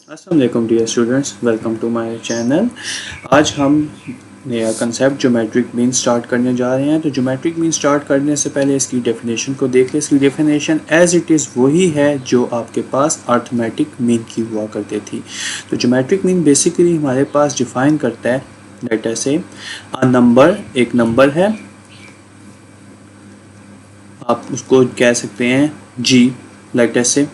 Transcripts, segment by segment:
अस्सलाम वालेकुम dear students, welcome to my channel. आज हम नया कंसेप्ट ज्योमेट्रिक मीन स्टार्ट करने जा रहे हैं। तो ज्योमेट्रिक मीन स्टार्ट करने से पहले इसकी डेफिनेशन को देख लें। इसकी डेफिनेशन एज इट इज़ वही है जो आपके पास अर्थमेटिक मीन की हुआ करती थी। तो ज्योमेट्रिक मीन बेसिकली हमारे पास डिफाइन करता है लेट अस से अ नंबर, एक नंबर है, आप उसको कह सकते हैं जी। लेट अस से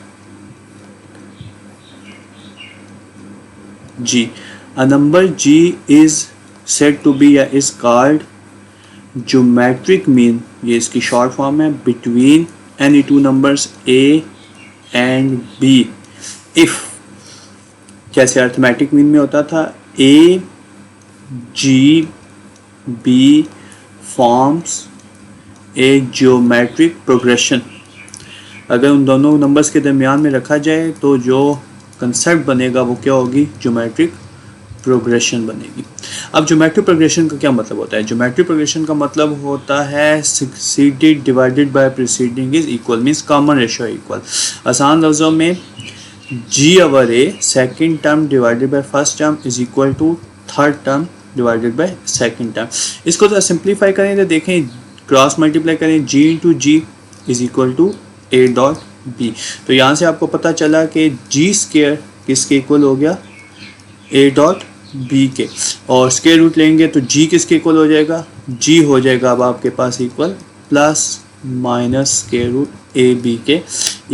G. A number G is said to be या is called geometric mean, ये इसकी शॉर्ट फॉर्म है, between any two numbers A and B if, जैसे अर्थमेटिक मीन में होता था A G B forms a geometric progression। अगर उन दोनों नंबर्स के दरमियान में रखा जाए तो जो कंसेप्ट बनेगा वो क्या होगी, ज्योमेट्रिक प्रोग्रेशन बनेगी। अब ज्योमेट्रिक प्रोग्रेशन का क्या मतलब होता है? ज्योमेट्रिक प्रोग्रेशन का मतलब होता है succeeded divided by preceding is equal, means common ratio equal. आसान लफ्जों में जी over a second term divided by first term is equal to third term divided by second term. इसको तो सिंप्लीफाई करें तो देखें, क्रॉस मल्टीप्लाई करें, G into G is equal to A dot B. तो यहाँ से आपको पता चला कि जी स्क्वायर किसके इक्वल हो गया, ए डॉट बी के, और स्क्वायर रूट लेंगे तो जी किसके इक्वल हो जाएगा, जी हो जाएगा अब आपके पास equal plus minus square root ए बी के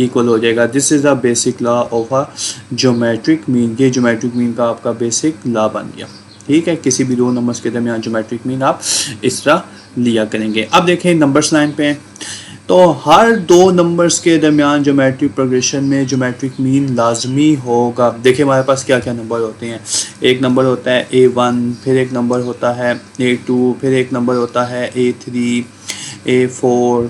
इक्वल हो जाएगा। This is the basic law of a geometric mean. ये ज्योमेट्रिक मीन का आपका बेसिक लॉ बन गया। ठीक है, किसी भी दो नंबर्स के दरमियान ज्योमेट्रिक मीन आप इस तरह लिया करेंगे। अब देखें नंबर्स लाइन पे हैं, तो हर दो नंबर्स के दरमियान ज्योमेट्रिक प्रोग्रेशन में ज्योमेट्रिक मीन लाजमी होगा। देखिए हमारे पास क्या क्या नंबर होते हैं। एक नंबर होता है A1, फिर एक नंबर होता है A2, फिर एक नंबर होता है A3, A4,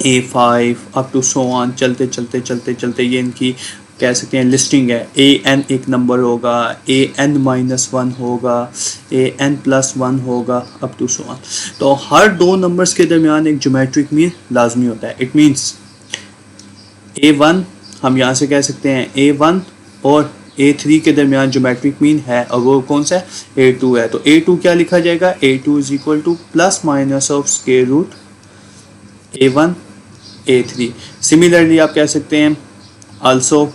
A5 up to so on, चलते चलते चलते चलते ये इनकी कह सकते हैं लिस्टिंग है। AN एक नंबर होगा, AN-1 होगा, AN+1 होगा, अप टू सो ऑन। तो हर दो नंबर्स के दरमियान एक ज्योमेट्रिक मीन लाजमी होता है। इट मीन्स A1 हम यहाँ से कह सकते हैं A1 और A3 के दरमियान ज्योमेट्रिक मीन है, और वो कौन सा है, A2 है। तो A2 क्या लिखा जाएगा, A2 is equal to plus minus of square root A1 A3। Similarly आप कह सकते हैं आल्सो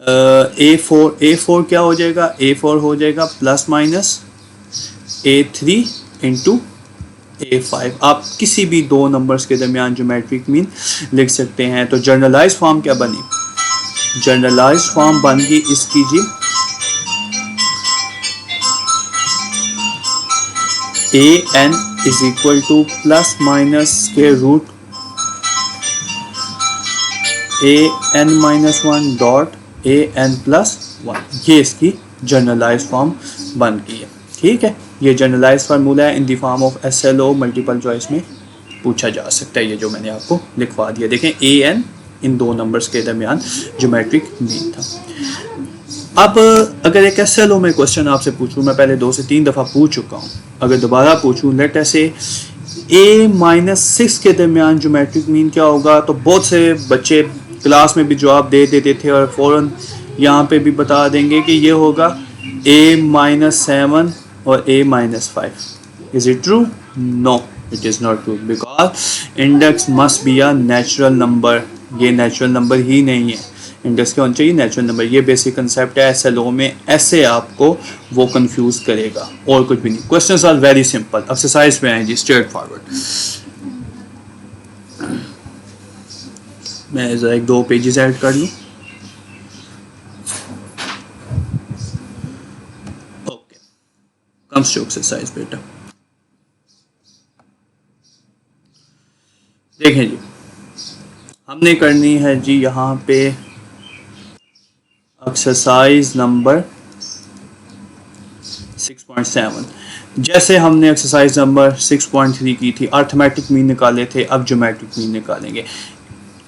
A4 क्या हो जाएगा, A4 हो जाएगा plus minus A3 into A5। आप किसी भी दो नंबर्स के दरमियान ज्योमेट्रिक मीन लिख सकते हैं। तो जनरलाइज फॉर्म क्या बनी, जनरलाइज फॉर्म बन गई इसकी जी AN is equal to plus minus square root AN-1 dot AN+1। ये इसकी जनरलाइज फॉर्म बन गई है। ठीक है, ये जनरलाइज फार्मूला है, in the form of SLO multiple choice में पूछा जा सकता है। ये जो मैंने आपको लिखवा दिया, देखें AN इन दो नंबर्स के दरमियान ज्योमेट्रिक मीन था। अब अगर एक SLO में क्वेश्चन आपसे पूछूं, मैं पहले 2 से 3 दफ़ा पूछ चुका हूं, अगर दोबारा पूछूं लेट अस से A-6 के दरमियान ज्योमेट्रिक मीन क्या होगा, तो बहुत से बच्चे क्लास में भी जवाब दे देते थे और फ़ौरन यहाँ पे भी बता देंगे कि ये होगा A-7 और A-5। Is it true? No, it is not true, because index must be a natural number. ये नेचुरल नंबर ही नहीं है, इंडेक्स क्या होना चाहिए, नेचुरल नंबर। ये बेसिक कंसेप्ट है SLO में, ऐसे आपको वो कंफ्यूज करेगा और कुछ भी नहीं। Questions are very simple. Exercise पे आए जी, स्ट्रेट फॉरवर्ड। मैं ज़रा 1-2 पेजेस ऐड कर लूँ। ओके, कम्स टू एक्सरसाइज बेटा। देखें जी, हमने करनी है जी यहाँ पे एक्सरसाइज नंबर 6.7। जैसे हमने एक्सरसाइज नंबर 6.3 की थी, अर्थमेटिक मीन निकाले थे, अब ज्योमेट्रिक मीन निकालेंगे।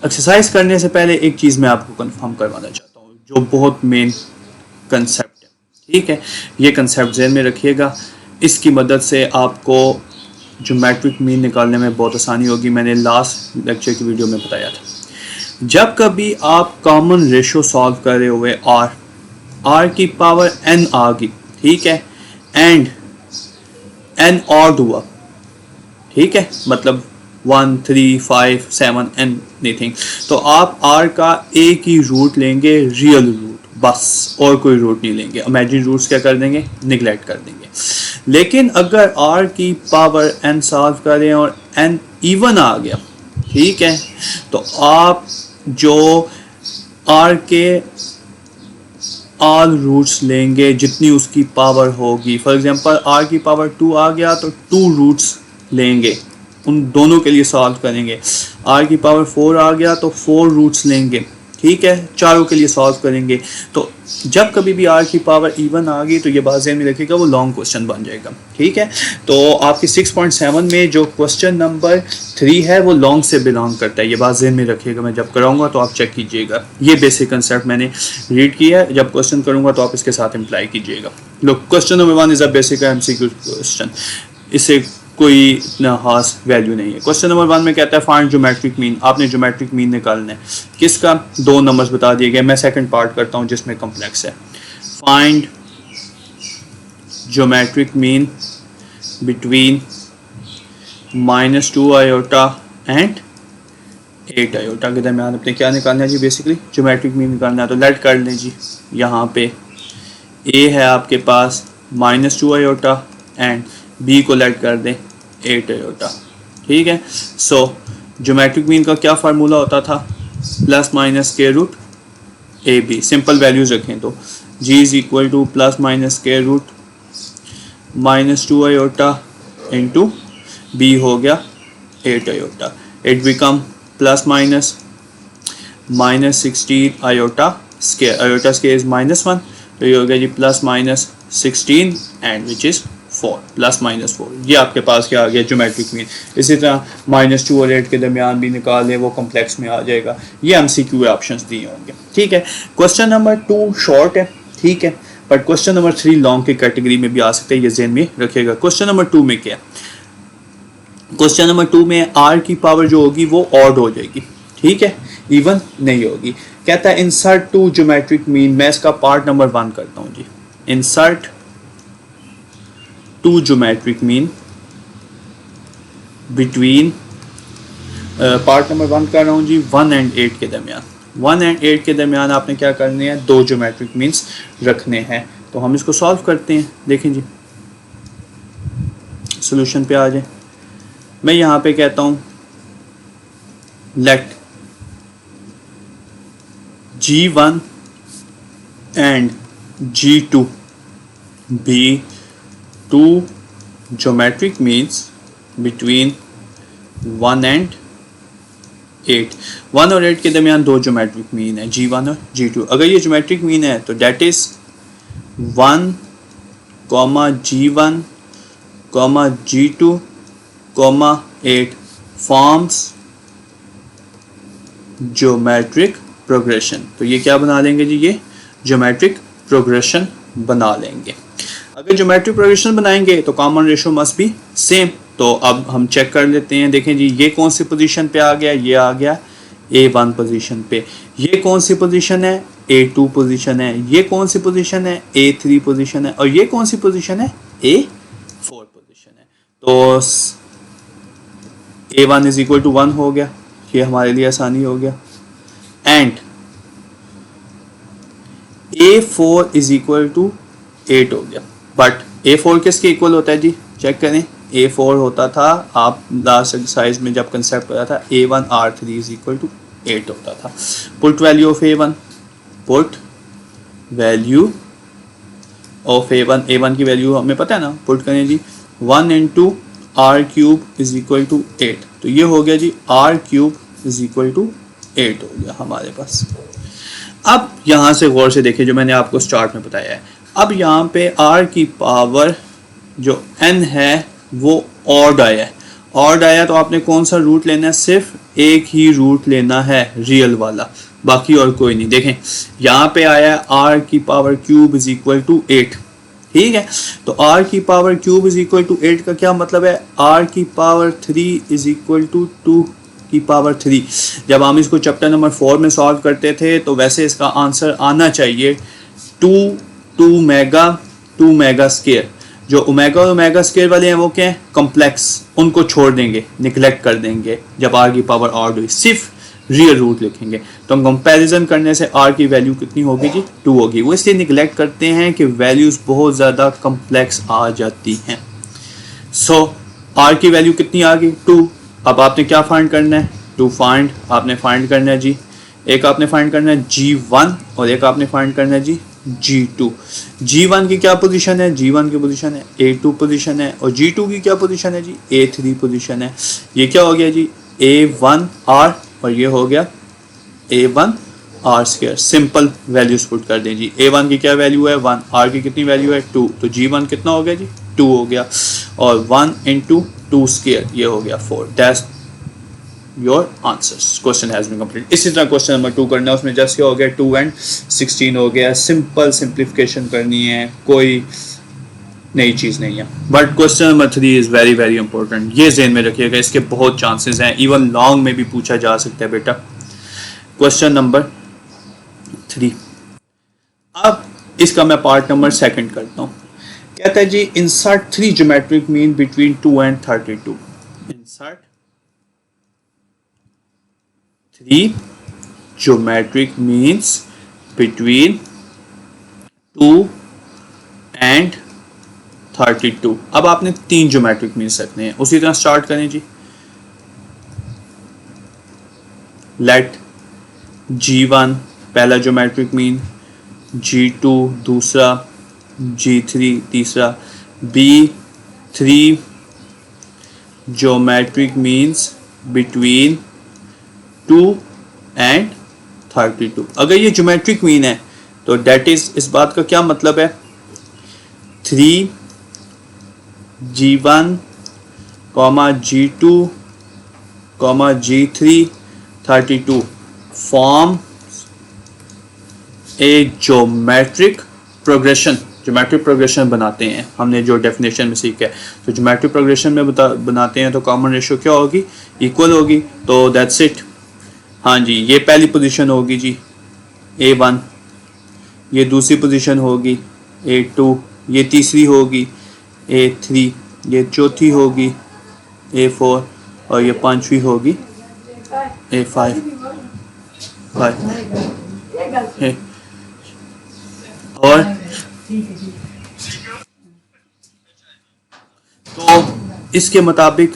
एक्सरसाइज करने से पहले एक चीज़ मैं आपको कंफर्म करवाना चाहता हूँ, जो बहुत मेन कंसेप्ट है। ठीक है, ये कंसेप्ट ज़हन में रखिएगा, इसकी मदद से आपको ज्योमेट्रिक मीन निकालने में बहुत आसानी होगी। मैंने लास्ट लेक्चर की वीडियो में बताया था। जब कभी आप कॉमन रेशो सॉल्व कर रहे हुए आर की पावर n आ गई, ठीक है, एंड n ऑड हुआ, ठीक है, मतलब 1 3 5 7 एनीथिंग, तो आप r का एक ही रूट लेंगे, रियल रूट, बस, और कोई रूट नहीं लेंगे। इमेजिन रूट्स क्या कर देंगे, निगलेक्ट कर देंगे। लेकिन अगर r की पावर n सॉल्व करें और n इवन आ गया, ठीक है, तो आप जो r के ऑल रूट्स लेंगे जितनी उसकी पावर होगी। फॉर एग्जांपल r की पावर 2 आ गया तो 2 रूट्स लेंगे, उन दोनों के लिए सॉल्व करेंगे। r की पावर 4 आ गया तो 4 रूट्स लेंगे, ठीक है, चारों के लिए सॉल्व करेंगे। तो जब कभी भी r की पावर इवन आ गई तो ये बात ध्यान में रखिएगा, वो लॉन्ग क्वेश्चन बन जाएगा, ठीक है। तो आपकी 6.7 में जो क्वेश्चन नंबर 3 है वो लॉन्ग से बिलोंग करता है, ये बात ध्यान में रखिएगा। मैं जब कराऊंगा तो आप चेक कीजिएगा, ये बेसिक कंसेप्ट मैंने रीड किया है, जब क्वेश्चन करूंगा तो आप इसके साथ इम्प्लाई कीजिएगा। लोग, question number 1 is a basic MCQ question, इससे कोई इतना खास वैल्यू नहीं है। क्वेश्चन नंबर 1 में कहता है फाइंड ज्योमेट्रिक मीन। आपने ज्योमेट्रिक मीन निकालना है, किसका, 2 नंबर्स बता दिए गए। मैं सेकंड पार्ट करता हूं जिसमें कॉम्प्लेक्स है। Find geometric mean between -2 iota and 8 iota के दरमियान अपने क्या निकालना है जी, बेसिकली ज्योमेट्रिक मीन निकालना है। तो लेट कर लें जी, यहाँ पे a है आपके पास -2 आयोटा एंड b को लेट कर दें 8 आयोटा, ठीक है। सो ज्योमेट्रिक मीन का क्या फार्मूला होता था, plus minus square root AB, simple values रखें तो g is equal to plus minus square root -2 iota into b हो गया 8 iota. It become plus minus -16 iota square, iota square is -1, तो ये हो गया G plus minus 16 and which is 4, plus minus 4। ये आपके पास क्या आ गया, ज्योमेट्रिक मीन। इसी तरह -2 और 8 के दरमियान भी निकाल लें, वो कॉम्प्लेक्स में आ जाएगा। ये MCQ ऑप्शंस दिए होंगे, ठीक है। क्वेश्चन नंबर 2 शॉर्ट है, ठीक है, बट क्वेश्चन नंबर 3 लॉन्ग की कैटेगरी में भी आ सकते हैं, ये ज़हन में रखिएगा। क्वेश्चन नंबर 2 में क्या, क्वेश्चन नंबर 2 में r की पावर जो होगी वो ऑड हो जाएगी, ठीक है, इवन नहीं होगी। कहता है इंसर्ट टू ज्योमेट्रिक मीन। मैं इसका पार्ट नंबर 1 करता हूँ जी, insert two geometric mean between, part number 1 कर रहा हूँ जी, 1 एंड 8 के दरमियान। 1 एंड 8 के दरमियान आपने क्या करने हैं, 2 ज्योमेट्रिक मीन्स रखने हैं। तो हम इसको सॉल्व करते हैं, देखें जी, सॉल्यूशन पे आ जाए। मैं यहाँ पे कहता हूँ let G1 and G2 be 2 geometric means between 1 and 8। 1 और 8 के दरमियान 2 ज्योमेट्रिक मीन है, G1 और G2। अगर ये ज्योमेट्रिक मीन है तो that is 1, G1, G2, 8 forms geometric progression. तो ये क्या बना लेंगे जी, ये ज्योमेट्रिक प्रोग्रेशन बना लेंगे। अगर ज्योमेट्रिक प्रोग्रेशन बनाएंगे तो common ratio must be same. तो अब हम चेक कर लेते हैं, देखें जी, ये कौन सी पोजीशन पे आ गया, ये आ गया A1 पोजीशन पे। ये कौन सी पोजीशन है, A2 पोजीशन है। ये कौन सी पोजीशन है, A3 पोजीशन है। और ये कौन सी पोजीशन है, A4 पोजीशन है। तो A1 इज इक्वल टू 1 हो गया, ये हमारे लिए आसानी हो गया। And A4 is equal to 8 हो गया। बट A4 किसके इक्वल होता है जी, चेक करें। A4 होता था, आप लास्ट एक्सरसाइज में जब कंसेप्ट पढ़ा था, A1 R3 is equal to 8 होता था। Put value of A1, put value of A1 की वैल्यू हमें पता है ना, पुट करें जी 1 into R cube is equal to 8। तो ये हो गया जी R cube is equal to 8 हो गया हमारे पास। अब यहाँ से गौर से देखिए जो मैंने आपको स्टार्ट में बताया है। अब यहाँ पे R की पावर जो n है वो ऑड आया है। ऑड आया तो आपने कौन सा रूट लेना है, सिर्फ एक ही रूट लेना है, रियल वाला, बाकी और कोई नहीं। देखें यहाँ पे आया है R की power cube is equal to 8, ठीक है। तो R की power cube is equal to 8 का क्या मतलब है, R की पावर 3 इज इक्वल टू 2, की पावर 3। जब हम इसको चैप्टर नंबर 4 में सॉल्व करते थे तो वैसे इसका आंसर आना चाहिए 2 मेगा स्केयर। जो ओमेगा और ओमेगा स्केयर वाले हैं वो क्या है, कॉम्प्लेक्स, उनको छोड़ देंगे, निगलेक्ट कर देंगे जब आर की पावर ऑड हुई, सिर्फ रियल रूट लिखेंगे। तो हम कंपैरिजन करने से आर की वैल्यू कितनी होगी जी, 2 होगी। वो इसलिए निगलेक्ट करते हैं कि वैल्यूज बहुत ज़्यादा कम्प्लेक्स आ जाती हैं। सो आर की वैल्यू कितनी आ गई, 2। अब आपने क्या फाइंड करना है, आपने फाइंड करना है जी, एक आपने फाइंड करना है G1 और एक आपने फाइंड करना है जी G2। G1 की क्या पोजीशन है, G1 की पोजीशन है A2 पोजीशन है, और G2 की क्या पोजीशन है जी, A3 पोजीशन है। ये क्या हो गया जी, A1R और ये हो गया A1R square. Simple values put कर दें जी। A1 की क्या वैल्यू है 1, R की कितनी वैल्यू है 2, तो G1 कितना हो गया जी 2 हो गया, और 1 इंटू 2 स्क्वायर ये हो गया 4। That's your answers. Question has been complete. इसी तरह क्वेश्चन नंबर 2 करना है, उसमें जस्ट क्या हो गया 2 and 16 हो गया। सिंपल सिंप्लीफिकेशन करनी है, कोई नई चीज़ नहीं है। But question number 3 is very very important, ये ज़हन में रखिएगा, इसके बहुत चांसेस हैं, इवन लॉन्ग में भी पूछा जा सकता है बेटा। क्वेश्चन नंबर 3, अब इसका मैं पार्ट नंबर 2 करता हूँ। कहता है जी insert 3 geometric mean between 2 and 32। Insert 3 geometric means between 2 and 32। अब आपने 3 ज्योमेट्रिक मीन्स रखने हैं। उसी तरह स्टार्ट करें जी। लेट G1 पहला ज्योमेट्रिक मीन, G2 दूसरा, G3 तीसरा, B3 geometric means between 2 and 32। अगर ये ज्योमेट्रिक मीन है तो डेट इज, इस बात का क्या मतलब है, 3 G1 G2 G3 32 फॉर्म ए ज्योमेट्रिक प्रोग्रेशन। ज्योमेट्रिक प्रोग्रेशन बनाते हैं, हमने जो डेफिनेशन में सीखा है, तो ज्योमेट्रिक प्रोग्रेशन में बनाते हैं तो कॉमन रेशियो क्या होगी, इक्वल होगी। तो दैट्स इट। हाँ जी, ये पहली पोजीशन होगी जी A1, ये दूसरी पोजीशन होगी A2, ये तीसरी होगी A3, ये चौथी होगी A4 और ये पांचवी होगी A5। और तो इसके मुताबिक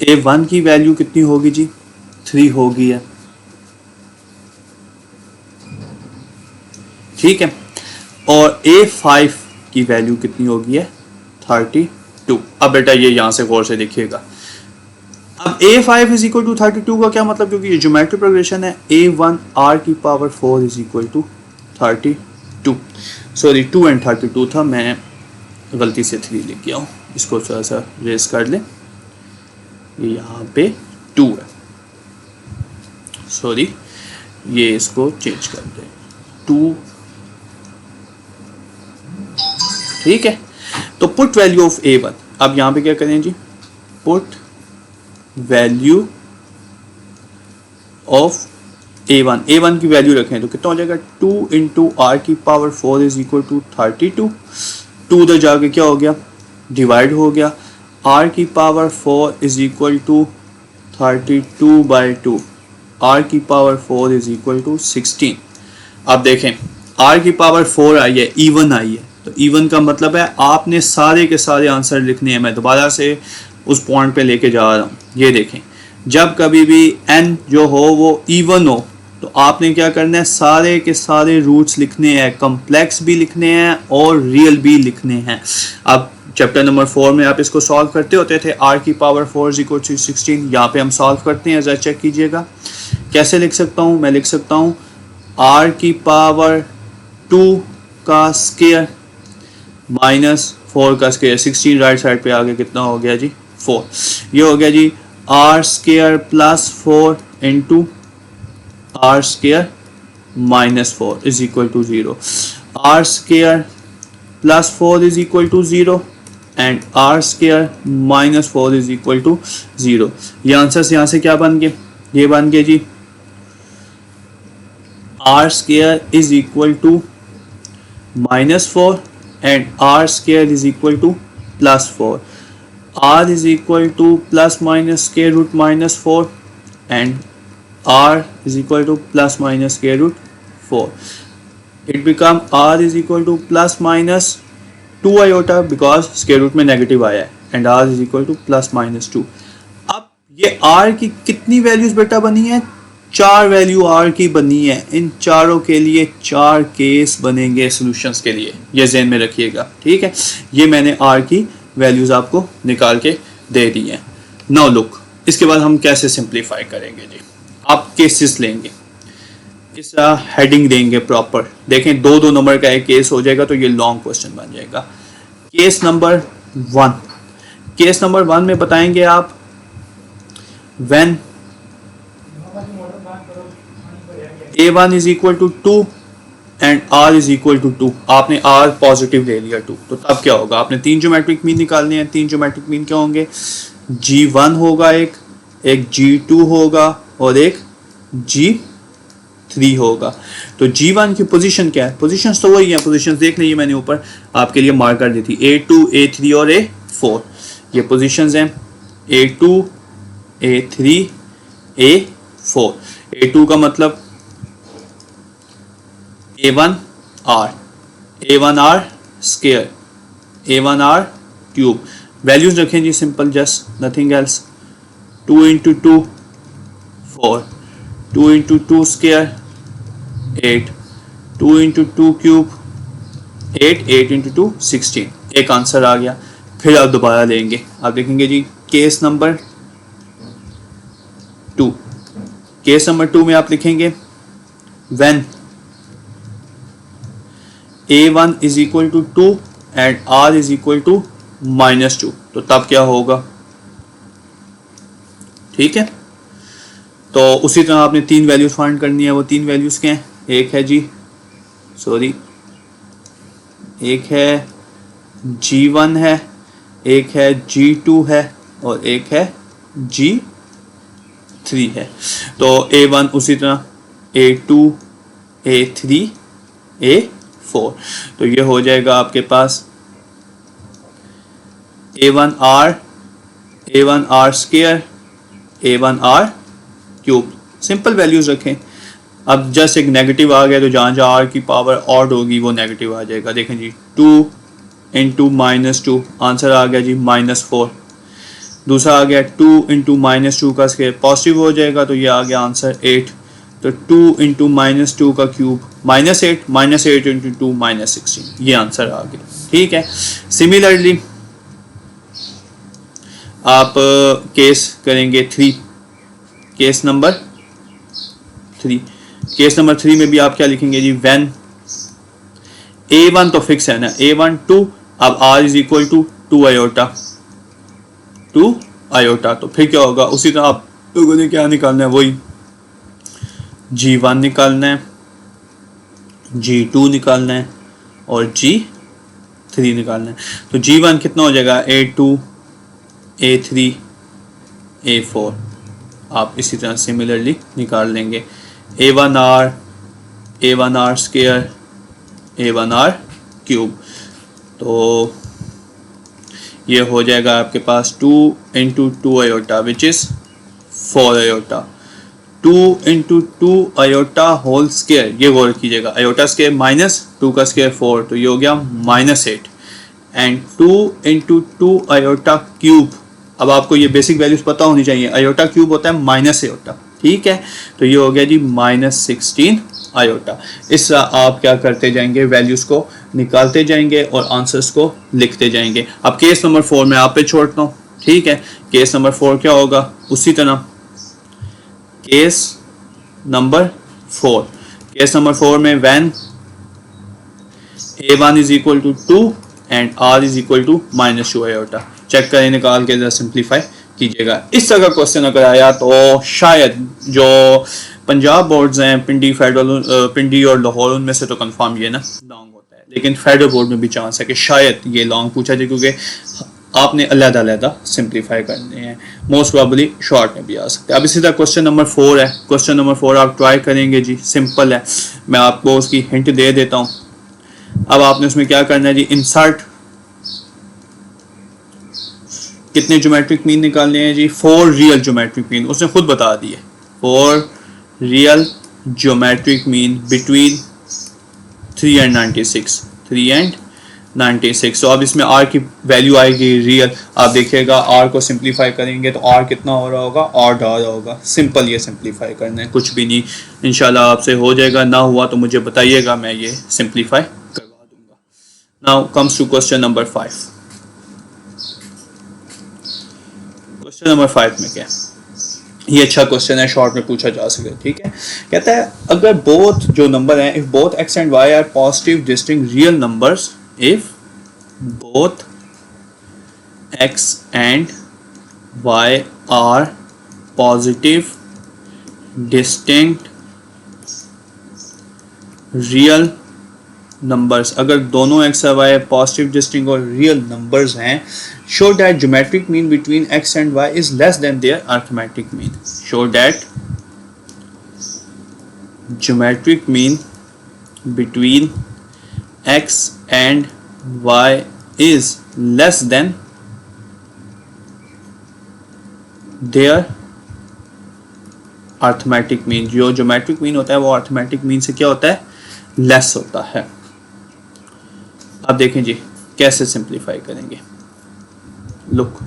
A1 की वैल्यू कितनी होगी जी, 3 होगी है, ठीक है। और A5 की वैल्यू कितनी होगी है, 32। अब बेटा ये यहां से गौर से देखिएगा। अब A5 इज इक्वल टू 32 का क्या मतलब, क्योंकि ये ज्योमेट्रिक प्रोग्रेशन है, A1R की power 4 is equal to 32। Sorry 2 and 32 था, मैं गलती से 3 लिख गया हूँ, इसको थोड़ा सा रेस कर लें। यहाँ पे 2 है, सॉरी ये इसको चेंज कर दें 2, ठीक है। तो पुट वैल्यू ऑफ A1, अब यहाँ पे क्या करें जी, पुट वैल्यू ऑफ A1 की वैल्यू रखें तो कितना हो जाएगा, 2 इंटू R की पावर 4 इज इक्वल टू 32। 2 उधर जाके क्या हो गया, डिवाइड हो गया। R की power 4 is equal to 32/2, R की पावर 4 इज इक्वल टू 16। अब देखें R की पावर 4 आई है, इवन आई है, तो इवन का मतलब है आपने सारे के सारे आंसर लिखने हैं। मैं दोबारा से उस पॉइंट पे लेके जा रहा हूँ। ये देखें, जब कभी भी n जो हो वो इवन हो तो आपने क्या करना है, सारे के सारे रूट्स लिखने हैं, कॉम्प्लेक्स भी लिखने हैं और रियल भी लिखने हैं। अब चैप्टर नंबर 4 में आप इसको सॉल्व करते होते थे, R की पावर 4 इज इक्वल टू 16। यहाँ पे हम सॉल्व करते हैं, ज़रा चेक कीजिएगा कैसे लिख सकता हूँ। मैं लिख सकता हूँ R की पावर 2 का स्क्वायर माइनस 4 का स्क्वायर। 16 राइट साइड पे आगे कितना हो गया जी, 4। ये हो गया जी R square plus 4 into R square minus 4 is equal to 0। R square plus 4 is equal to 0, and R square minus 4 is equal to 0। ये आंसर यहाँ से क्या बन गए, ये बन गए जी R square is equal to -4 and R square is equal to +4। r is equal to plus minus square root -4 and r is equal to plus minus square root 4. It become r is equal to plus minus 2 iota because square root में negative आया है and r is equal to plus minus 2. अब ये r की कितनी values बेटा बनी है, 4 वैल्यू r की बनी है। इन चारों के लिए 4 केस बनेंगे सॉल्यूशंस के लिए, ये ज़हन में रखिएगा, ठीक है। ये मैंने r की वैल्यूज आपको निकाल के दे दी हैं। नाउ लुक, इसके बाद हम कैसे सिंप्लीफाई करेंगे जी, आप केसेस लेंगे, इस हेडिंग देंगे प्रॉपर। देखें 2 नंबर का एक केस हो जाएगा तो ये लॉन्ग क्वेश्चन बन जाएगा। केस नंबर 1, केस नंबर 1 में बताएंगे आप when a1 is equal to 2 and r is equal to 2। आपने r पॉजिटिव ले लिया 2, तो तब क्या होगा, आपने 3 ज्योमेट्रिक मीन निकालने हैं। 3 ज्योमेट्रिक मीन क्या होंगे, g1 होगा, एक g2 होगा और एक g3 होगा। तो g1 की पोजीशन क्या है, पोजीशंस तो वही है, पोजीशंस देख लीजिए मैंने ऊपर आपके लिए मार्क कर दी थी, a2 a3 और a4। ये पोजीशंस हैं a2 a3 a4। a2 का मतलब a1r square a1r cube. Values रखें जी simple, just nothing else. 2 × 2 4, 2 × 2 square 8, 2 × 2 cube 8, 8 × 2 16। एक आंसर आ गया। फिर आप दोबारा लेंगे, आप देखेंगे जी केस नंबर 2। केस नंबर 2 में आप लिखेंगे when a1 is equal to 2 and r is equal to -2। तो तब क्या होगा, ठीक है। तो उसी तरह आपने 3 वैल्यूज फाइंड करनी है। वो 3 वैल्यूज क्या हैं, एक है जी एक है g1 है, एक है g2 है और एक है g3 है। तो a1 उसी तरह a2 a3 a4। तो ये हो जाएगा आपके पास a1r square a1r cube. Simple values रखें। अब जस्ट एक नेगेटिव आ गया तो जहाँ जहाँ r की पावर ऑड होगी वो नेगेटिव आ जाएगा। देखें जी 2 × -2, आंसर आ गया जी -4। दूसरा आ गया 2 × -2 का स्केयर पॉजिटिव हो जाएगा तो ये आ गया आंसर 8। तो 2 × -2 का क्यूब -8, -8 × 2 -16, ये आंसर आ गया, ठीक है। सिमिलरली आप केस करेंगे 3, केस नंबर 3। केस नंबर 3 में भी आप क्या लिखेंगे जी, व्हेन a1 तो फिक्स है ना, a1 2, अब r is equal to 2 iota. तो फिर क्या होगा, उसी तरह आप लोगों ने क्या निकालना है, वही g1 निकालना है, g2 निकालना है और g3 निकालना है। तो g1 कितना हो जाएगा, a2 a3 a4। आप इसी तरह सिमिलरली निकाल लेंगे a1r स्केयर a1r क्यूब। तो ये हो जाएगा आपके पास 2 × 2 iota which is 4 iota. 2 × 2 iota whole square, ये गौर कीजिएगा, आयोटा स्केयर -2 का स्केयर 4, तो ये हो गया -8 एंड 2 × 2 आयोटा क्यूब। अब आपको ये बेसिक वैल्यूज पता होनी चाहिए, आयोटा क्यूब होता है माइनस आयोटा, ठीक है। तो ये हो गया जी -16 आयोटा। इस आप क्या करते जाएंगे, वैल्यूज को निकालते जाएंगे और आंसर्स को लिखते जाएंगे। अब केस नंबर 4 में आप पे छोड़ता हूँ, ठीक है। केस नंबर 4 क्या होगा, उसी तरह केस नंबर 4 में when a1 is equal to 2 and r is equal to -2 iota. Check करें, निकाल के जरा सिंप्लीफाई कीजिएगा। इस तरह का क्वेश्चन अगर आया तो शायद जो पंजाब बोर्ड्स हैं, पिंडी और लाहौर, उनमें से तो कंफर्म ये ना लॉन्ग होता है, लेकिन फेडरल बोर्ड में भी चांस है कि शायद ये लॉन्ग पूछा जाए, क्योंकि आपने अलग अलग सिंप्लीफाई करने हैं, मोस्ट प्रोबेबली शॉर्ट में भी आ सकते हैं। अब इसी तरह क्वेश्चन नंबर 4 है। क्वेश्चन नंबर 4 आप ट्राई करेंगे जी, सिंपल है, मैं आपको उसकी हिंट दे देता हूँ। अब आपने उसमें क्या करना है जी, इंसर्ट, कितने ज्योमेट्रिक मीन निकालने हैं जी, 4 रियल ज्योमेट्रिक मीन, उसने खुद बता दिए, 4 real geometric mean between 3 and 96, 3 and 96। तो अब इसमें r की वैल्यू आएगी रियल, आप देखिएगा r को सिंप्लीफाई करेंगे तो r कितना हो रहा होगा, r डॉ होगा। सिंपल ये सिंप्लीफाई करना है, कुछ भी नहीं, इंशाल्लाह आपसे हो जाएगा। ना हुआ तो मुझे बताइएगा, मैं ये सिंप्लीफाई करवा दूंगा। Now comes to question number 5। Question number 5 में क्या है, ये अच्छा क्वेश्चन है, शॉर्ट में पूछा जा सकता है, ठीक है। कहता है अगर बोथ जो नंबर हैं, if both x and y are positive distinct real numbers, if both x and y are positive distinct real numbers, अगर दोनों x और y पॉजिटिव डिस्टिंक्ट और रियल नंबर्स हैं, show that geometric mean between x and y is less than their arithmetic mean, show that geometric mean between x and y is less than their arithmetic mean। जो geometric mean होता है वो arithmetic mean से क्या होता है, less होता है। अब देखें जी कैसे सिंप्लीफाई करेंगे। लुक,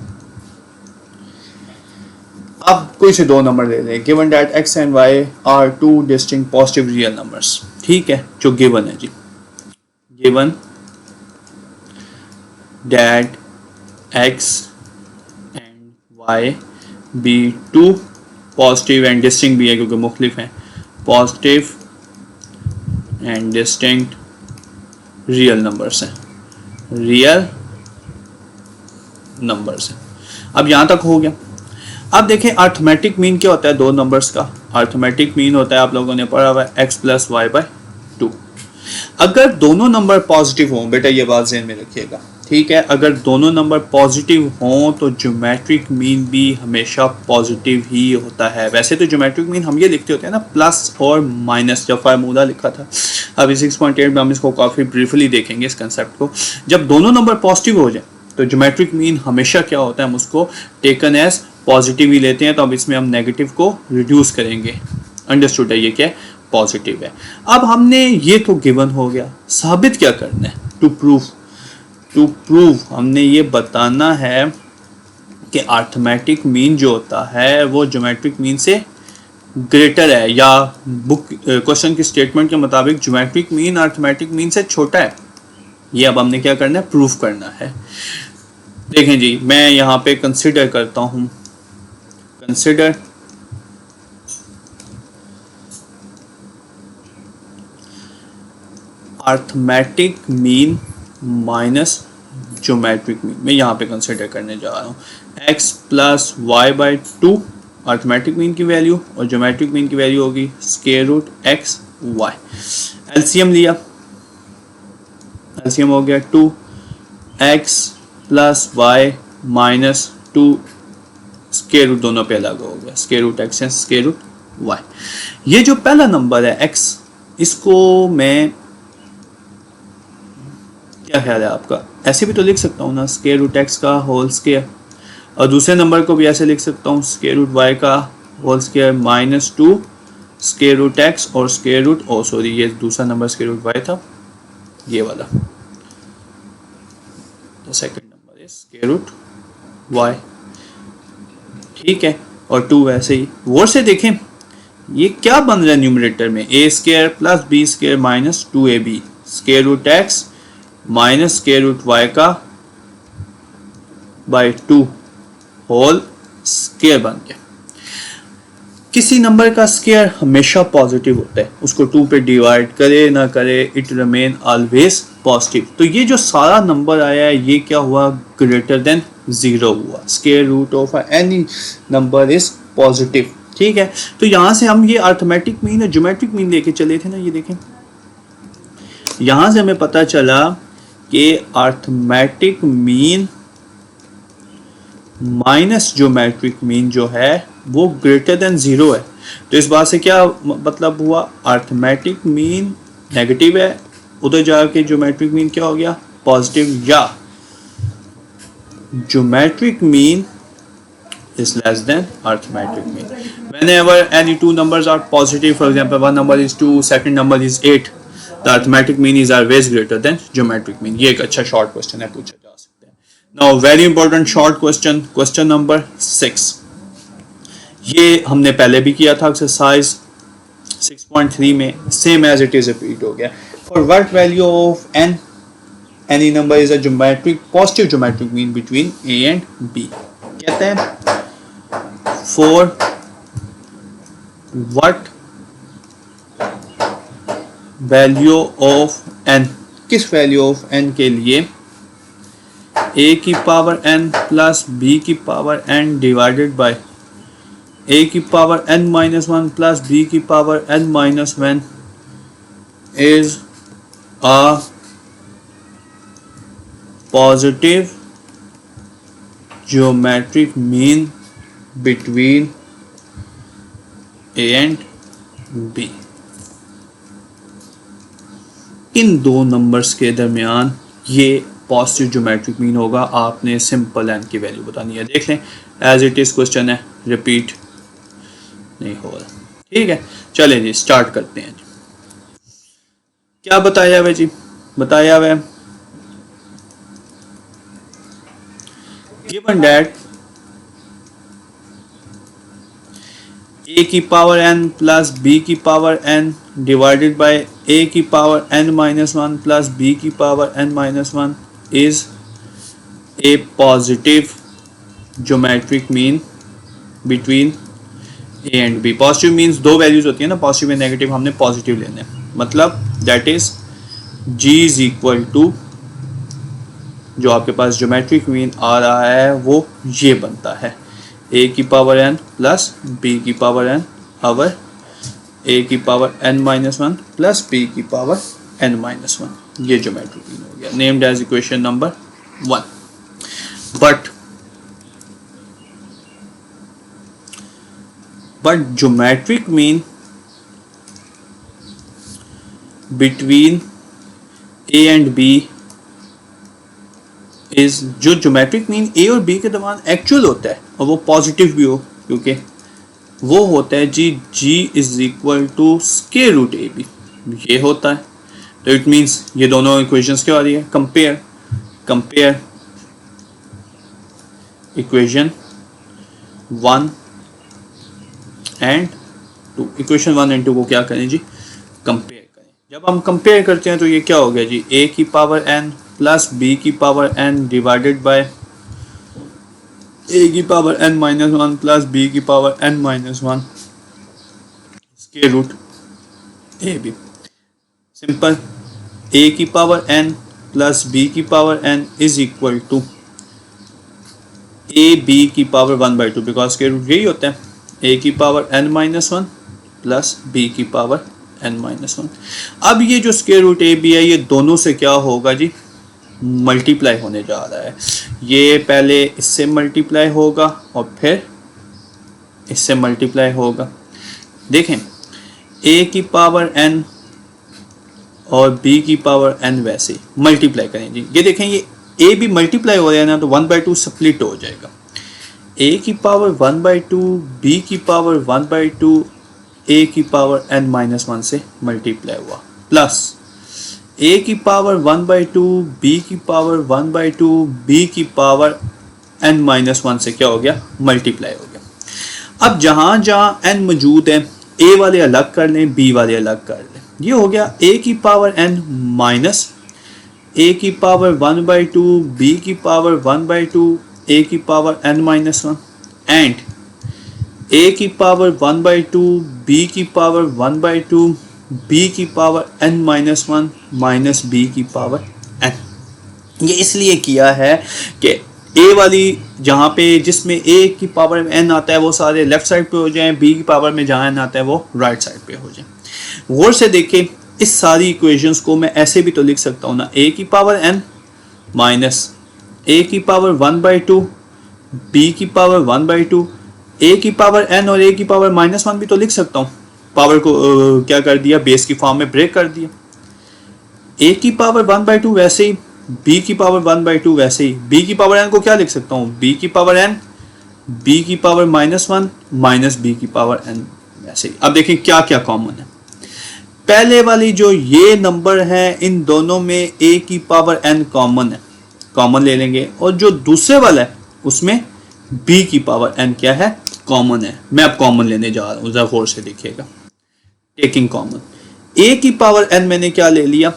अब कोई से दो नंबर ले लें, given that x and y are two distinct positive real numbers, ठीक है, जो गिवन है जी, given that x and y be two positive and distinct भी है क्योंकि मुख्तलिफ हैं, positive and distinct real numbers हैं, real numbers हैं। अब यहाँ तक हो गया। अब देखें अर्थमेटिक मीन क्या होता है दो नंबर्स का, अर्थमेटिक मीन होता है, आप लोगों ने पढ़ा हुआ है x प्लस वाई बाई 2। अगर दोनों नंबर पॉजिटिव हों, बेटा ये बात ज़हन में रखिएगा, ठीक है, अगर दोनों नंबर पॉजिटिव हों तो ज्योमेट्रिक मीन भी हमेशा पॉजिटिव ही होता है। वैसे तो ज्योमेट्रिक मीन हम ये लिखते होते हैं ना प्लस और माइनस, जब फार्मूला लिखा था, अभी 6.8 में हम इसको काफ़ी ब्रीफली देखेंगे इस कंसेप्ट को। जब दोनों नंबर पॉजिटिव हो जाए तो ज्योमेट्रिक मीन हमेशा क्या होता है, हम उसको टेकन एज पॉजिटिव ही लेते हैं। तो अब इसमें हम नेगेटिव को रिड्यूस करेंगे, अंडरस्टूड है, ये क्या है, पॉजिटिव है। अब हमने ये तो गिवन हो गया, साबित क्या करना है, टू प्रूव हमने ये बताना है कि अर्थमेटिक मीन जो होता है वो ज्योमेट्रिक मीन से ग्रेटर है, या बुक क्वेश्चन की स्टेटमेंट के मुताबिक ज्योमेट्रिक मीन अर्थमेटिक मीन से छोटा है। ये अब हमने क्या करना है, प्रूफ करना है। देखें जी, मैं यहाँ पे कंसिडर करता हूँ, consider arithmetic mean minus geometric mean, मैं यहाँ पे कंसिडर करने जा रहा हूँ x plus y by 2 arithmetic mean की वैल्यू, और ज्योमेट्रिक मीन की वैल्यू होगी square root x y. LCM लिया, एलसीएम हो गया 2x plus y minus 2, square root दोनों पे अलग हो गया, स्क्वायर रूट एक्स है स्क्वायर रूट वाई। ये जो पहला नंबर है x, इसको मैं, क्या ख्याल है आपका, ऐसे भी तो लिख सकता हूँ ना, स्क्वायर रूट एक्स का होल स्क्वायर, और दूसरे नंबर को भी ऐसे लिख सकता हूँ स्क्वायर रूट वाई का whole square minus 2 square root x और स्क्वायर रूट, ओ सॉरी ये दूसरा नंबर स्क्वायर रूट वाई था, ये वाला सेकंड नंबर है स्क्वायर रूट वाई, ठीक है, और 2 वैसे ही। वो से देखें ये क्या बन रहा है न्यूमरेटर में, A square plus B square minus 2ab square root X minus square root Y का बाई 2 होल स्क्वायर बन गया। किसी नंबर का स्क्वायर हमेशा पॉजिटिव होता है, उसको 2 पे डिवाइड करे ना करे, इट रिमेन ऑलवेज पॉजिटिव। तो ये जो सारा नंबर आया है ये क्या हुआ, ग्रेटर देन 0 हुआ, square root of any number is positive, ठीक है। तो यहां से हम ये अर्थमेटिक मीन और ज्योमेट्रिक मीन लेके चले थे ना, ये देखें यहां से हमें पता चला कि arithmetic mean minus geometric mean जो है वो ग्रेटर देन 0 है। तो इस बात से क्या मतलब हुआ, अर्थमेटिक मीन नेगेटिव है, उधर जाके ज्योमेट्रिक मीन क्या हो गया, पॉजिटिव, या geometric mean is less than arithmetic mean. Whenever any two numbers are positive, for example, one number is 2, second number is 8, the arithmetic mean is always greater than geometric mean. ये एक अच्छा short question है, पूछा जा सकता है. Now very important short question, question number 6. ये हमने पहले भी किया था exercise 6.3 में, same as it is repeat हो गया. For what value of n any number is a geometric positive geometric mean between a and b. कहते हैं for what value of n, किस value of n के लिए a की power n plus b की power n divided by a की power n minus 1 plus b की power n minus 1 is a positive geometric mean between a and b. इन दो numbers के दरमियान ये पॉजिटिव ज्योमेट्रिक मीन होगा, आपने सिंपल एन की वैल्यू बतानी है. देख लें एज इट इज क्वेश्चन है, रिपीट नहीं हो रहा. ठीक है, चलें जी स्टार्ट करते हैं. क्या बताया हुआ जी, बताया हुआ है given that a की पावर n प्लस b की power n divided by a की power n minus 1 plus b की power n minus 1 is a positive geometric mean between a and b. Positive means दो values होती है ना, positive and negative, हमने positive लेने, मतलब that is g is equal to जो आपके पास ज्योमेट्रिक मीन आ रहा है वो ये बनता है a की पावर n प्लस b की पावर n अवर a की power n minus 1 plus b की पावर n माइनस 1. ये ज्योमेट्रिक मीन हो गया, named as equation number 1. But geometric mean between a and b is, जो geometric mean a और b के दरमियान एक्चुअल होता है और वो पॉजिटिव भी हो, क्योंकि वो होता है जी g is equal to square root A b, ये होता है. तो इट मीन्स ये दोनों इक्वेशंस क्या हो रही है, compare equation 1 and 2. Equation 1 and 2 को क्या करें जी, कंपेयर करें. जब हम कंपेयर करते हैं तो ये क्या हो गया जी, a की पावर n प्लस b की power n divided by a की power n minus 1 plus b की power n minus 1 square root A b. Simple, a की पावर n प्लस b की power n is equal to a b की power 1/2, because square root यही होता है, a की power n minus 1 plus b की power n minus 1. अब ये जो स्क्वायर रूट ए बी है ये दोनों से क्या होगा जी, मल्टीप्लाई होने जा रहा है. ये पहले इससे मल्टीप्लाई होगा और फिर इससे मल्टीप्लाई होगा. देखें a की पावर n और b की पावर n वैसे मल्टीप्लाई करें जी. ये देखें ये a भी मल्टीप्लाई हो रहा है ना, तो 1/2 स्प्लिट हो जाएगा. a की पावर 1/2 b की पावर 1/2 a की पावर n माइनस 1 से मल्टीप्लाई हुआ, प्लस a की पावर 1/2 b की पावर 1/2 b की पावर n माइनस 1 से क्या हो गया, मल्टीप्लाई हो गया. अब जहां जहां n मौजूद है a वाले अलग कर लें, b वाले अलग कर लें. ये हो गया a की पावर n माइनस a की पावर 1/2 b की पावर 1/2 a की power n minus 1 and a की पावर 1/2 b की पावर 1/2 b की power n minus 1 minus b की पावर n. ये इसलिए किया है कि a वाली जहाँ पे जिसमें a की पावर में n आता है वो सारे लेफ्ट साइड पे हो जाएं, b की पावर में जहाँ n आता है वो राइट साइड पे हो जाएं. गौर से देखें, इस सारी इक्वेशंस को मैं ऐसे भी तो लिख सकता हूँ ना, a की पावर n माइनस a की पावर 1/2 b की पावर 1/2, a की पावर n और a की पावर -1 भी तो लिख सकता हूँ। पावर को क्या कर दिया, बेस की फॉर्म में ब्रेक कर दिया। a की पावर 1/2 वैसे ही, b की पावर 1/2 वैसे ही। b की पावर n को क्या लिख सकता हूँ, b की पावर n, b की पावर -1 माइनस b की पावर n वैसे ही। अब देखें क्या क्या कॉमन है। पहले वाली जो ये नंबर है इन दोनों में a की पावर n कॉमन है, कॉमन ले लेंगे। और जो दूसरे वाला है उसमें b की पावर n क्या है, कॉमन है। मैं अब कॉमन लेने जा रहा हूँ, जरा गौर से देखिएगा। टेकिंग कॉमन, a की पावर n मैंने क्या ले लिया,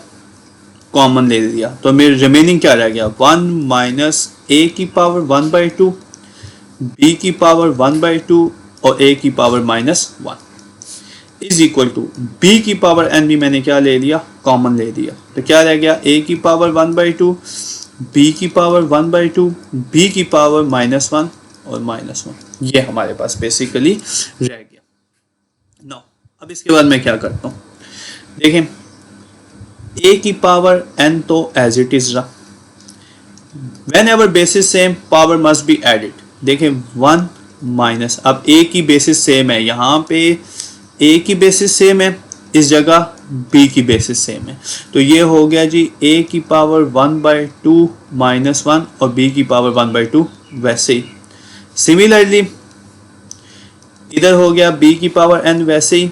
कॉमन ले लिया, तो मेरे रिमेनिंग क्या रह गया, 1 माइनस a की पावर 1/2, b की पावर 1/2 और a की power -1 is equal to b की पावर n भी मैंने क्या ले लिया, कॉमन ले लिया। तो क्या रह गया, a की पावर 1/2, b की पावर 1/2, b की पावर -1 और -1, ये हमारे पास बेसिकली रह गया। नो, अब इसके बाद मैं क्या करता हूँ, देखें a की पावर n तो एज इट इज रहा, when ever basis same power must be added. देखें 1 माइनस, अब a की बेसिस सेम है, यहाँ पे a की बेसिस सेम है, इस जगह b की बेसिस सेम है, तो ये हो गया जी a की पावर 1/2 -1 और b की पावर 1/2 वैसे ही। सिमिलरली इधर हो गया b की पावर n वैसे ही,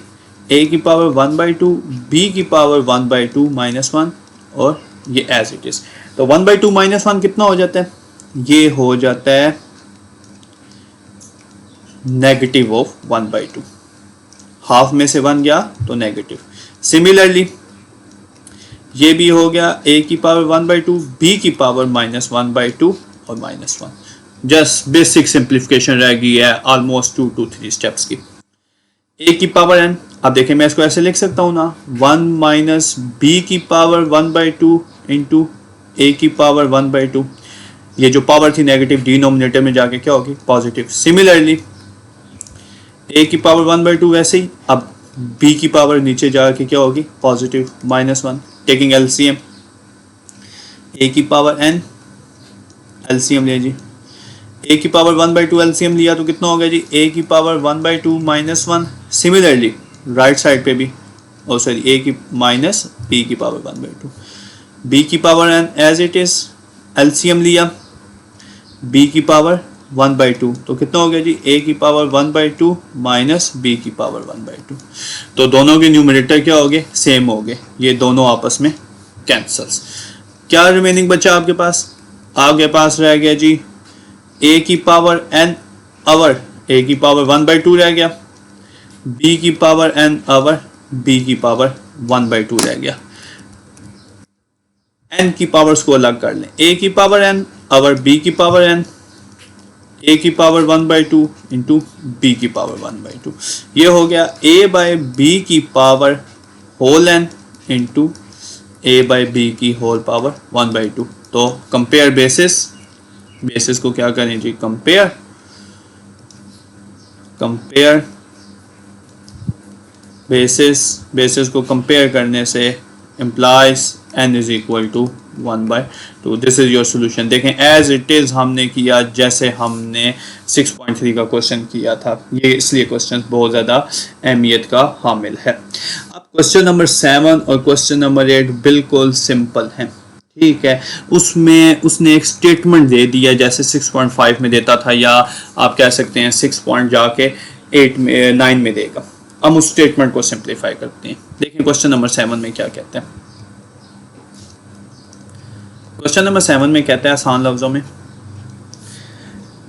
a की पावर 1/2, b की पावर 1/2 -1 और ये एज इट इज। तो 1/2 -1 कितना हो जाता है, ये हो जाता है नेगेटिव ऑफ 1/2, हाफ में से 1 गया तो नेगेटिव। सिमिलरली ये भी हो गया a की पावर 1/2, b की पावर -1/2 और -1। जस्ट बेसिक सिंप्लीफिकेशन रह गई है ऑलमोस्ट 2 to 3 स्टेप्स की। a की पावर n, अब देखें मैं इसको ऐसे लिख सकता हूँ ना, 1 माइनस b की पावर 1/2 इंटू a की पावर 1/2, ये जो पावर थी नेगेटिव डिनोमिनेटर में जाके क्या होगी, पॉजिटिव। सिमिलरली a की पावर 1/2 वैसे ही, अब b की पावर नीचे जाके क्या होगी, पॉजिटिव -1। टेकिंग एलसीएम, a की पावर n एलसीएम ले जी, a की पावर 1/2 एलसीएम लिया तो कितना हो गया जी, a की पावर 1/2 -1। सिमिलरली राइट साइड पे भी, ओ सॉरी a की माइनस b की पावर 1/2, b की power n as it is, LCM लिया b की पावर 1/2 तो कितना हो गया जी, a की पावर 1/2 माइनस b की पावर 1/2। तो दोनों के न्यूमरेटर क्या हो गए, सेम हो गए, ये दोनों आपस में कैंसल्स। क्या रिमेनिंग बचा आपके पास, आपके पास रह गया जी a की पावर n आवर, a की पावर 1/2 रह गया, b की पावर n आवर, b की पावर 1/2 रह गया। n की पावर्स को अलग कर लें, a की पावर n आवर b की पावर n, a की पावर 1/2 इंटू b की पावर 1/2, ये हो गया a बाय b की power whole n into a by b की होल पावर 1/2। तो कंपेयर बेसिस, बेसिस को क्या करें जी, कंपेयर, कंपेयर बेसिस, बेसिस को कंपेयर करने से implies n is equal to 1/2। This is your solution. देखें एज इट इज हमने किया जैसे हमने 6.3 का क्वेश्चन किया था, ये इसलिए क्वेश्चन बहुत ज़्यादा अहमियत का हामिल है। अब क्वेश्चन नंबर 7 और क्वेश्चन नंबर 8 बिल्कुल सिंपल हैं, ठीक है। उसमें उसने एक स्टेटमेंट दे दिया जैसे 6.5 में देता था, या आप कह सकते हैं 6 पॉइंट जाके 8 में 9 में देगा। हम उस स्टेटमेंट को सिंप्लीफाई करते हैं। देखिए क्वेश्चन नंबर 7 में क्या कहते हैं। क्वेश्चन नंबर 7 में कहता है आसान लफ्जों में,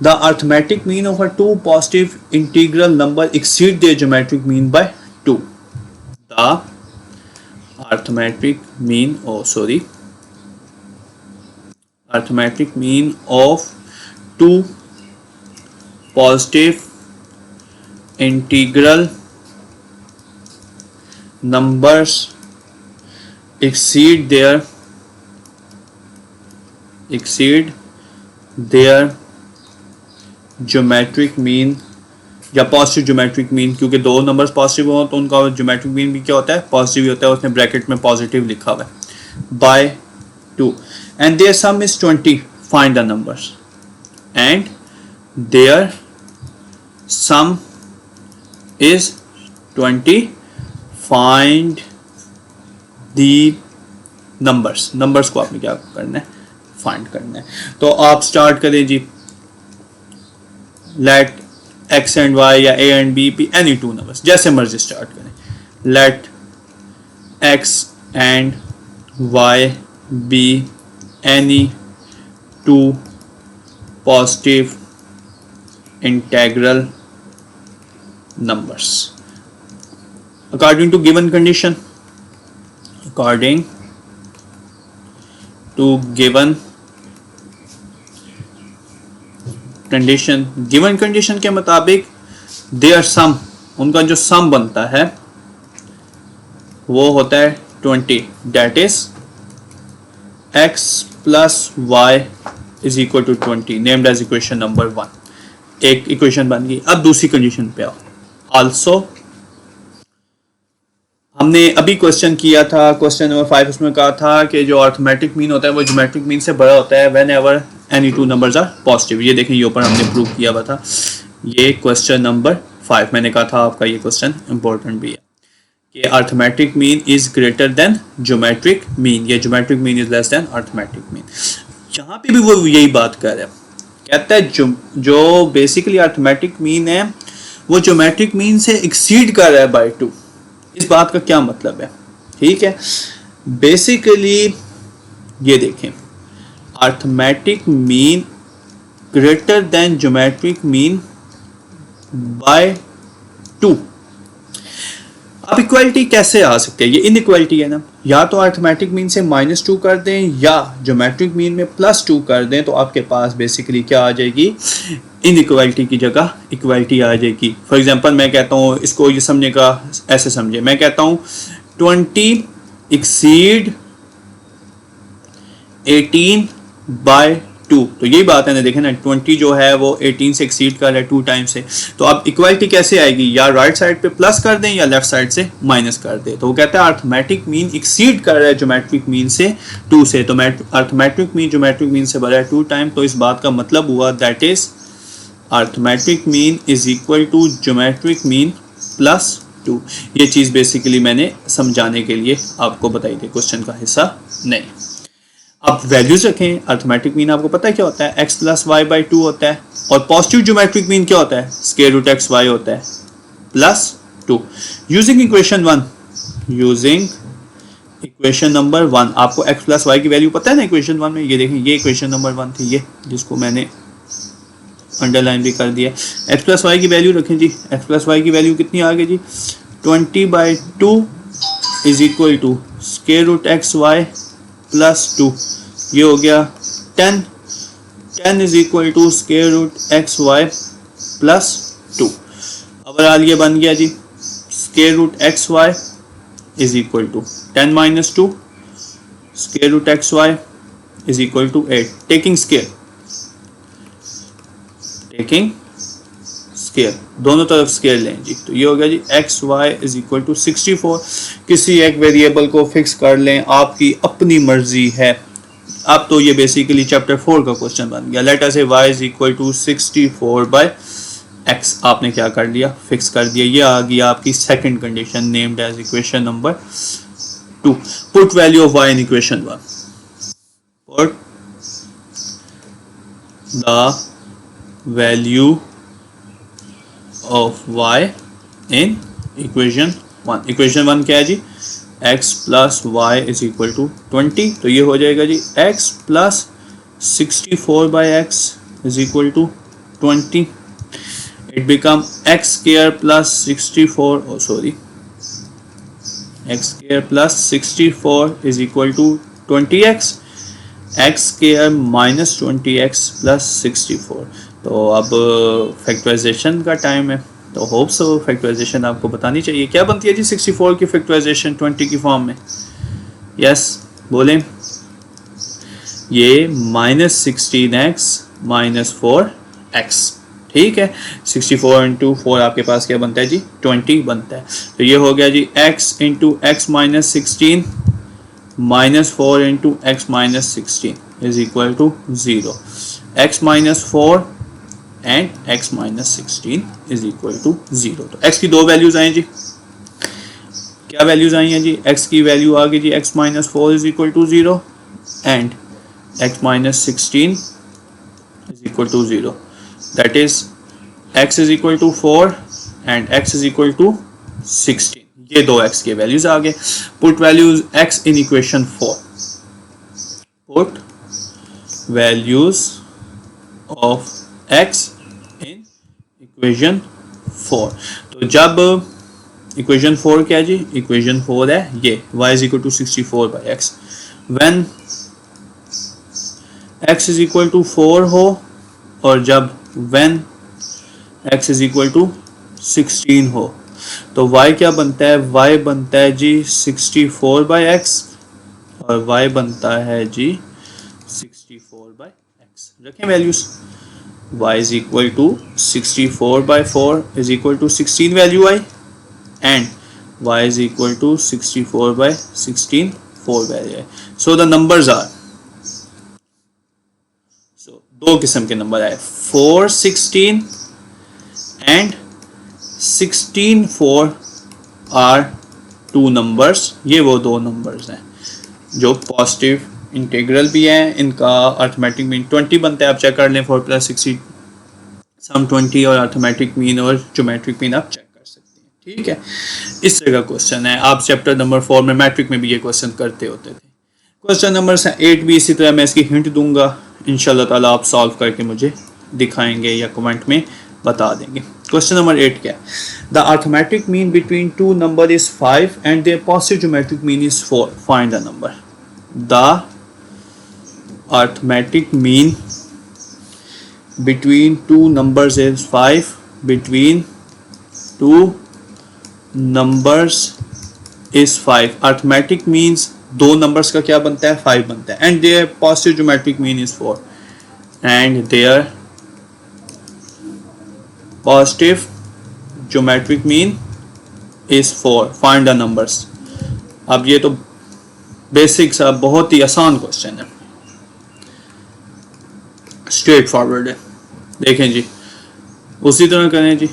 the arithmetic mean of a two positive integral number exceed their geometric mean by 2। The arithmetic mean, arithmetic mean of two positive integral numbers exceed their geometric mean या पॉजिटिव ज्योमेट्रिक मीन, क्योंकि दो numbers positive हो तो उनका geometric mean भी क्या होता है, पॉजिटिव ही होता है। उसने ब्रैकेट में पॉजिटिव लिखा हुआ है, bye 2 and their sum is 20, find the numbers। and their sum is 20, find the numbers को आपने क्या करना है, फाइंड करना है। तो आप स्टार्ट करें जी, लेट x एंड y या a and b be any two numbers, जैसे मर्जी स्टार्ट करें। Let x and y be any two positive integral numbers according to given condition, according to given condition, given condition के मुताबिक their sum, उनका जो सम बनता है वो होता है 20, that is x plus y is equal to 20, named as equation number 1। एक इक्वेशन बन गई। अब दूसरी कंडीशन पे आओ। also हमने अभी क्वेश्चन किया था, क्वेश्चन नंबर 5, उसमें कहा था कि जो अर्थमेटिक मीन होता है वो ज्योमेट्रिक मीन से बड़ा होता है whenever any two numbers are positive. ये देखें, ये ऊपर हमने प्रूव किया हुआ था। ये क्वेश्चन नंबर 5, मैंने कहा था आपका ये क्वेश्चन इंपॉर्टेंट भी है कि arithmetic mean is greater than geometric mean, या geometric mean is less than arithmetic mean. यहाँ पे भी वो यही बात कर रहा है, कहता है जो बेसिकली अर्थमेटिक मीन है वो ज्योमेट्रिक मीन से एक्सीड कर रहा है बाय 2। इस बात का क्या मतलब है? ठीक है, बेसिकली ये देखें, arithmetic mean greater than geometric mean by 2। अब इक्वालिटी कैसे आ सकती है? ये इनइक्वालिटी है ना, या तो अर्थमेटिक मीन से -2 कर दें या ज्योमेट्रिक मीन में +2 कर दें, तो आपके पास बेसिकली क्या आ जाएगी, इनइक्वालिटी की जगह इक्वालिटी आ जाएगी। फॉर एग्जांपल मैं कहता हूँ, इसको ये समझने का ऐसे समझे, मैं कहता हूँ 20 एक्सीड 18/2, तो यही बात है ना, देखें ना, 20 जो है वो 18 से एक्सीड कर रहा है 2 टाइम से। तो अब इक्वालिटी कैसे आएगी, या राइट साइड पे प्लस कर दें या लेफ्ट साइड से माइनस कर दें। तो वो कहता है अर्थमेटिक मीन एक्सीड कर रहा है ज्योमेट्रिक मीन से 2 से, तो अर्थमेटिक मीन ज्योमेट्रिक मीन से बड़ा है 2 टाइम। तो इस बात का मतलब हुआ that is arithmetic mean is equal to geometric mean +2। ये चीज़ बेसिकली मैंने समझाने के लिए आपको बताई थी, क्वेश्चन का हिस्सा नहीं। अब वैल्यूज रखें, अर्थमेटिक मीन आपको पता है क्या होता है, x + y/2 होता है, और पॉजिटिव ज्योमेट्रिक मीन क्या होता है, √x y होता है +2। Using equation 1, using equation number 1, आपको x + y की वैल्यू पता है ना इक्वेशन 1 में। ये देखें, ये इक्वेशन नंबर 1 थी, ये जिसको मैंने अंडरलाइन भी कर दिया। x + y की वैल्यू रखें जी, x + y की वैल्यू कितनी आ गई जी, 20/2 is equal to √x y +2, ये हो गया 10 is equal to √x y +2। Overall ये बन गया जी √x y is equal to 10 - 2, √x y is equal to 8। Taking scale दोनों तरफ स्केल लें जी, तो ये हो गया जी x y is equal to 64। किसी एक वेरिएबल को फिक्स कर लें, आपकी अपनी मर्जी है। अब तो ये बेसिकली चैप्टर 4 का क्वेश्चन बन गया। लेट अस से y is equal to 64/x, आपने क्या कर लिया, फिक्स कर दिया। ये आ गई आपकी second condition, named as equation number 2। Put value of y in equation 1, put the value of y in equation 1। Equation 1 क्या है जी, x + y is equal to 20, तो ये हो जाएगा जी x + 64/x is equal to 20। It become x square + 64, x square + 64 is equal to 20x, x square - 20x + 64। तो अब फैक्टराइजेशन का टाइम है, तो होप्स फैक्टराइजेशन आपको बतानी चाहिए। क्या बनती है जी 64 की फैक्टराइजेशन 20 की फॉर्म में? यस बोलें, ये -16x - 4x, ठीक है। 64 × 4 आपके पास क्या बनता है जी, 20 बनता है। तो ये हो गया जी x × x - 16 -4 × x - 16 is equal to 0। x - 4 and x minus 16 is equal to 0। तो x की दो वैल्यूज आई जी, क्या वैल्यूज आई हैं जी? x की वैल्यू आ गई जी x minus 4 is equal to 0 and x minus 16 is equal to 0, that is x is equal to 4 and x is equal to 16। ये दो x के वैल्यूज आ गए। Put values x in equation 4, put values of x in equation 4। तो जब equation 4 क्या है जी? Equation 4 है ये y is equal to 64 by x. When x is equal to 4 हो और जब when x is equal to 16 हो तो y क्या बनता है? y बनता है जी 64 बाई एक्स और y बनता है जी 64 बाई एक्स। रखें values, y is equal to 64 by 4 is equal to 16 value आई and y is equal to 64 by 16 4 value है। So the numbers are, so दो किस्म के नंबर आए 4 16 एंड 16 4 आर टू नंबर्स। ये वो दो नंबर्स हैं जो पॉजिटिव इंटीग्रल भी हैं, इनका अर्थमेटिक मीन 20 बनता है। आप चेक कर लें 4 प्लस 60 सम 20 और अर्थमेटिक मीन और ज्योमेट्रिक मीन आप चेक कर सकते हैं। ठीक है, इस तरह का क्वेश्चन है। आप चैप्टर नंबर 4 में मैट्रिक में भी ये क्वेश्चन करते होते थे। क्वेश्चन नंबर 8 भी इसी तरह, मैं इसकी हिंट दूंगा, इंशाल्लाह ताला आप सॉल्व करके मुझे दिखाएंगे या कमेंट में बता देंगे। क्वेश्चन नंबर 8 क्या है? The arithmetic mean between two number is 5 and their positive geometric mean is 4, find the number. The arithmetic mean between two numbers is 5, between two numbers is 5। arithmetic means दो numbers का क्या बनता है? 5 बनता है। and their positive geometric mean is 4 and their positive geometric mean is 4, find the numbers। अब ये तो बेसिक सा बहुत ही आसान क्वेश्चन है, स्ट्रेट फॉरवर्ड है। देखें जी, उसी तरह करें जी,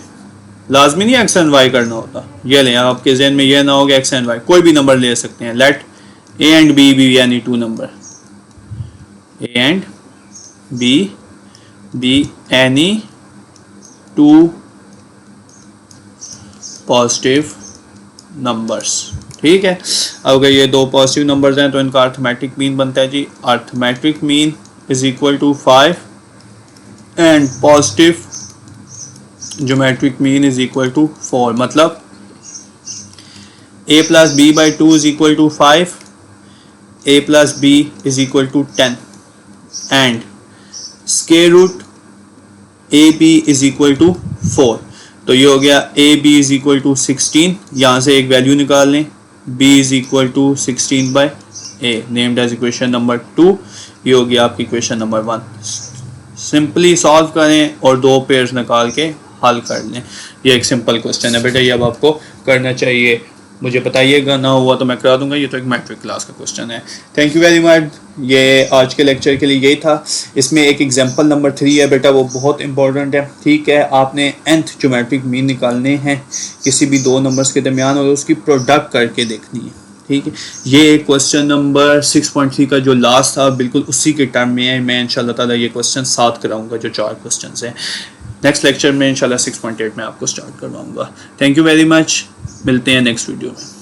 लाजमी नहीं एक्स एंड वाई करना होता। ये लें, आपके जहन में ये ना हो कि एक्स एंड वाई, कोई भी नंबर ले सकते हैं। Let A and B B यानी two number, A and B any two positive numbers. ठीक है, अगर ये दो पॉजिटिव नंबर्स हैं तो इनका अर्थमेटिक मीन बनता है जी, arithmetic mean is equal to 5 and positive geometric mean is equal to 4। मतलब a plus B by 2 is equal to 5, a plus B is equal to 10 and square root A B is equal to 4। तो ये हो गया A B is equal to 16, यहाँ से एक value निकाल लें, b is equal to 16 by A, named as equation number 2। ये हो गया आपकी इक्वेशन नंबर 1। सिंपली सॉल्व करें और दो पेयर्स निकाल के हल कर लें। ये एक सिंपल क्वेश्चन है बेटा, ये अब आपको करना चाहिए। मुझे बताइएगा, ना हुआ तो मैं करा दूंगा। ये तो एक मैट्रिक क्लास का क्वेश्चन है। Thank you very much. ये आज के लेक्चर के लिए यही था। इसमें एक एग्जांपल नंबर 3 है बेटा, वो बहुत इंपॉर्टेंट है। ठीक है, आपने nth ज्योमेट्रिक मीन निकालने हैं किसी भी दो नंबर्स के दरमियान और उसकी प्रोडक्ट करके देखनी है। ठीक है, ये क्वेश्चन नंबर 6.3 का जो लास्ट था बिल्कुल उसी के टर्म में है। मैं इंशाल्लाह ताला ये क्वेश्चन 7 कराऊंगा, जो 4 क्वेश्चन हैं। नेक्स्ट लेक्चर में इंशाल्लाह 6.8 में आपको स्टार्ट करवाऊंगा। थैंक यू वेरी मच, मिलते हैं नेक्स्ट वीडियो में।